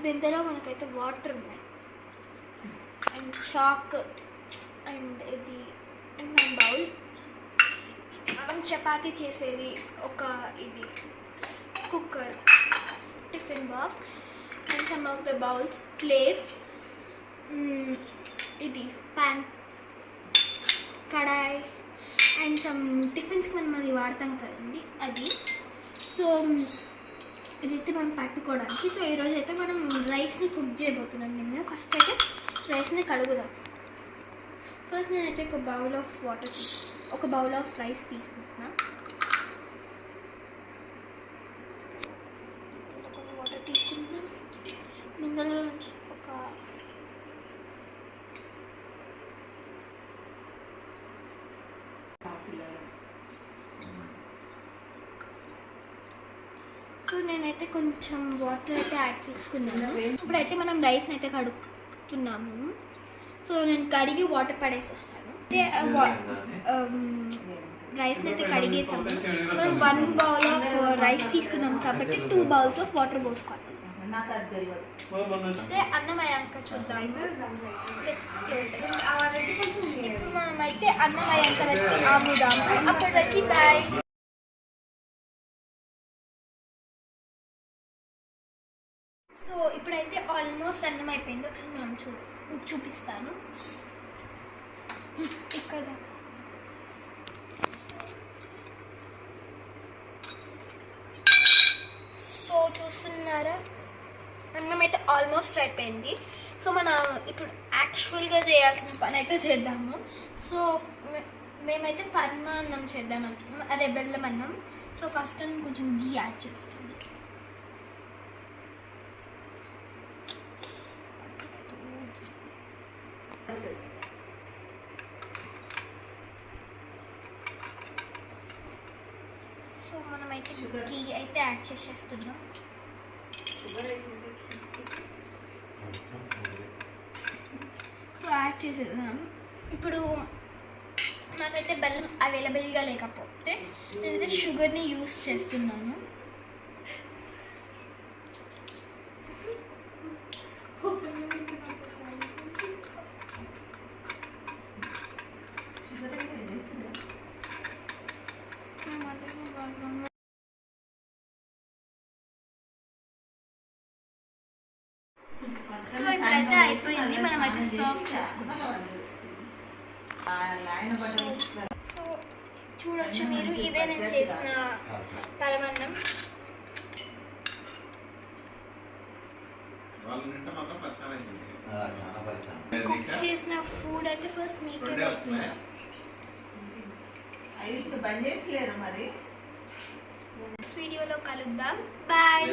దీంట్లో మనకైతే వాటర్ ఉన్నాయి అండ్ చాక్ అండ్ ఇది అండ్ మన బౌల్. మనం చపాతీ చేసేది ఒక ఇది cooker, tiffin box and some of the bowls, plates, ఇది ప్యాన్, కడాయి అండ్ సమ్ టిఫిన్స్కి మనం అది వాడతాం కదండి అది. సో ఇదైతే మనం పట్టుకోవడానికి. సో ఈరోజు అయితే మనం రైస్ని కుక్ చేయబోతున్నాం. నేను ఫస్ట్ అయితే రైస్ని కడుగుదాం. ఫస్ట్ నేనైతే ఒక బౌల్ ఆఫ్ రైస్ తీసుకుంటున్నా. వాటర్ తీసుకుంటున్నాం. ఇందులో నుంచి సో నేనైతే కొంచెం వాటర్ అయితే యాడ్ చేసుకున్నాను. ఇప్పుడైతే మనం రైస్ని అయితే కడుగుతున్నాము. సో నేను కడిగి వాటర్ పడేసి వస్తాను. అయితే రైస్ని అయితే కడిగేసాము. మనం 1 బౌల్ ఆఫ్ రైస్ తీసుకున్నాం కాబట్టి 2 బౌల్స్ ఆఫ్ వాటర్ పోసుకోవాలి. అయితే అన్నం అయ్యాక చూద్దాం. ఇప్పుడు మనం అయితే అన్నం అయ్యాక వచ్చి ఆముదాము. అప్పటికి బాయ్. సో ఇప్పుడైతే ఆల్మోస్ట్ అన్నం అయిపోయింది. ఒకసారి మనం చూపిస్తాను. ఇక్కడ సో చూస్తున్నారా, అన్నం అయితే ఆల్మోస్ట్ అయిపోయింది. సో మనం ఇప్పుడు యాక్చువల్గా చేయాల్సిన పని అయితే చేద్దాము. సో మేమైతే పరమాన్నం చేద్దాం అనుకున్నాం, అదే బెల్లం అన్నం. సో ఫస్ట్ కొంచెం గీ యాడ్ చేస్తుంది. సో మనమైతే గీ అయితే యాడ్ చేసేస్తున్నాం. సో యాడ్ చేసేద్దాం. ఇప్పుడు నాకైతే బెల్లం అవైలబుల్గా లేకపోతే నేనైతే షుగర్ని యూస్ చేస్తున్నాను. సో ఇప్పుడైతే అయిపోయింది. మనం అయితే సర్వ్ చేసుకుంటాం. సో చూడొచ్చు మీరు, ఇదే నేను చేసిన పరమాన్నం. కుక్ చేసిన ఫుడ్ అయితే ఫస్ట్ మీకే వస్తుంది. నెక్స్ట్ వీడియోలో కలుద్దాం. బాయ్.